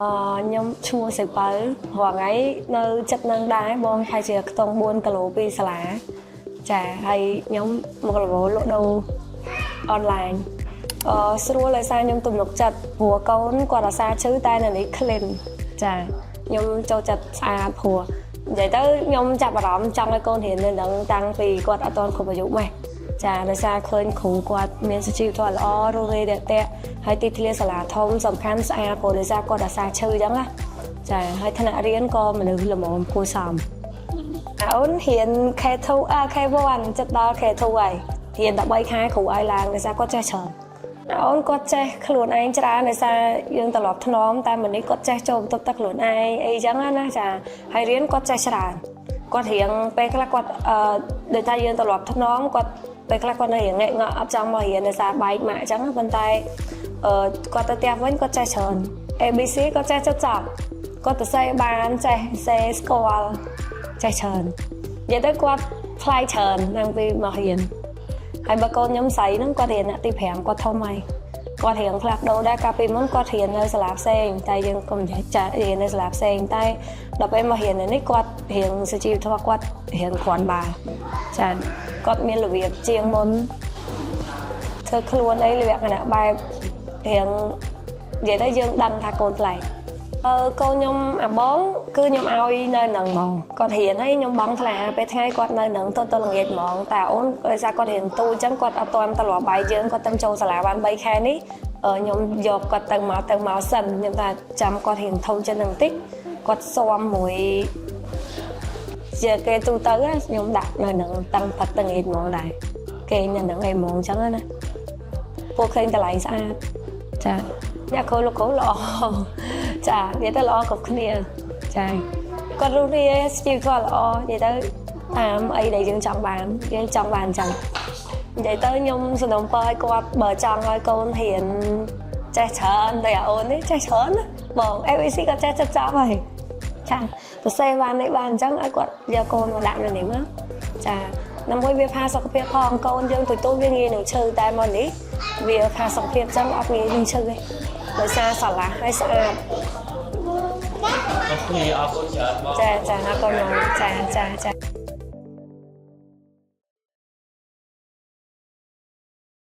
ខ្ញុំឈ្មោះសិបើរាល់ថ្ងៃនៅចិត្តនឹងដែរបងហើយជាខ្ទង់4គីឡូពីសាលាចាហើយខ្ញុំមកលក់ដូរអនឡាញស្រួលដោយសារខ្ញុំទំនុកចិត្តព្រោះកូនគាត់អាសាឈឺតែនៅនេះក្លិនចាខ្ញុំចូលចិត្តស្អាតព្រោះនិយាយទៅខ្ញុំចាប់អារម្មណ៍ចង់ឲ្យកូនរៀននៅនឹងតាំងពីគាត់អត់ទាន់គ្រប់អាយុម៉េះចាដោយសារឃើញគ្រូគាត់មានសុជីវធម៌ល្អរស់រាយរាក់ទាក់ហើយទីធ្លាសាលាធំសំខាន់ស្អាតព្រោះដោយសារគាត់អាសាឈឺអញ្ចឹងណាចាហើយថ្នាក់រៀនក៏មនុស្សល្មមគួរសមអូនរៀន K2 K1 ចិត្តដល់ K2 ហើយរៀន13ខែគ្រូឲ្យឡើងដោយសារគាត់ចេះច្រើនអូនគាត់ចេះខ្លួនឯងច្រើនដោយសារយើងត្រឡប់ធ្នមតែម្នេះគាត់ចេះចូលបន្ទប់ទឹកខ្លួនឯងអីចឹងណាចាហើយរៀនគាត់ចេះច្រើនគាត់រៀងពេលខ្លះគាត់ដូចថាយើងត្រឡប់ធ្នមគាត់ពេលខ្លះគាត់នៅរៀងងាកអត់ចង់មករៀនដោយសារបែកម៉ាក់អញ្ចឹងប៉ុន្តែគាត់ទៅផ្ទះវិញគាត់ចេះច្រើន ABC គាត់ចេះចុចចាប់គាត់ទៅសេបានចេះសេស្គាល់ចេះច្រើននិយាយទៅគាត់ផ្លាយច្រើនតាំងពីមករៀនហើយបើកូនខ្ញុំស្រីហ្នឹងគាត់រៀនអ្នកទី5គាត់ធំហើយគាត់រៀនផ្លាស់ប្ដូរដែរកាលពីមុនគាត់រៀននៅសាលាផ្សេងតែយើងកុំនិយាយចាស់រៀននៅសាលាផ្សេងតែដល់ពេលមករៀននៅនេះគាត់រៀនសុជីវធម៌គាត់រៀនគ្រាន់បើចាគាត់មានរបៀបជាងមុនធ្វើខ្លួនអីលក្ខណៈបែបរៀងនិយាយទៅយើងដឹងថាកូនប្លែកកូនខ្ញុំអាបងគឺខ្ញុំឲ្យនៅនឹងហ្មងគាត់រៀនហើយខ្ញុំបង់ថ្លៃពេលថ្ងៃគាត់នៅនឹងទល់ល្ងាចហ្មងតែអូនដោយសារគាត់រៀនទូអញ្ចឹងគាត់អត់ទាន់ទៅរកបាយយើងគាត់ទៅចូលសាលាបាន3ខែនេះខ្ញុំយកគាត់ទៅមកសិនខ្ញុំថាចាំគាត់រៀនធំជាងនឹងបន្តិចគាត់ស៊ាំមួយជាគេទូទៅខ្ញុំដាក់នៅនឹងតាំងផឹកទាំងឯងហ្មងដែរគេនៅនឹងឯងហ្មងអញ្ចឹងណាពួកឃើញតម្លៃស្អាតចាអ្នកគ្រូលោកគ្រូល្អចានិយាយទៅល្អគ្រប់គ្នាចាគាត់រស់រាយស្ទីលគាត់ល្អនិយាយទៅតាមអីដែលយើងចង់បានអញ្ចឹងនិយាយទៅខ្ញុំសំណូមពរឲ្យគាត់បើចង់ឲ្យកូនរៀនចេះច្រើនតែអូននេះចេះច្រើនណាបង ABC គាត់ចេះចប់ហើយចាទៅសេបាននេះបានអញ្ចឹងឲ្យគាត់យកកូនមកដាក់នៅនេះមកចាដើម្បីវាផាសុខភាពផងកូនយើងទូវាងាយនឹងឈឺតែមកនេះវាផាសុខភាពអញ្ចឹងអត់ងាយនឹងឈឺទេដោយសារសាលាឲ្យស្អាតអរគុណច្រើនបងចាអរគុណបងចា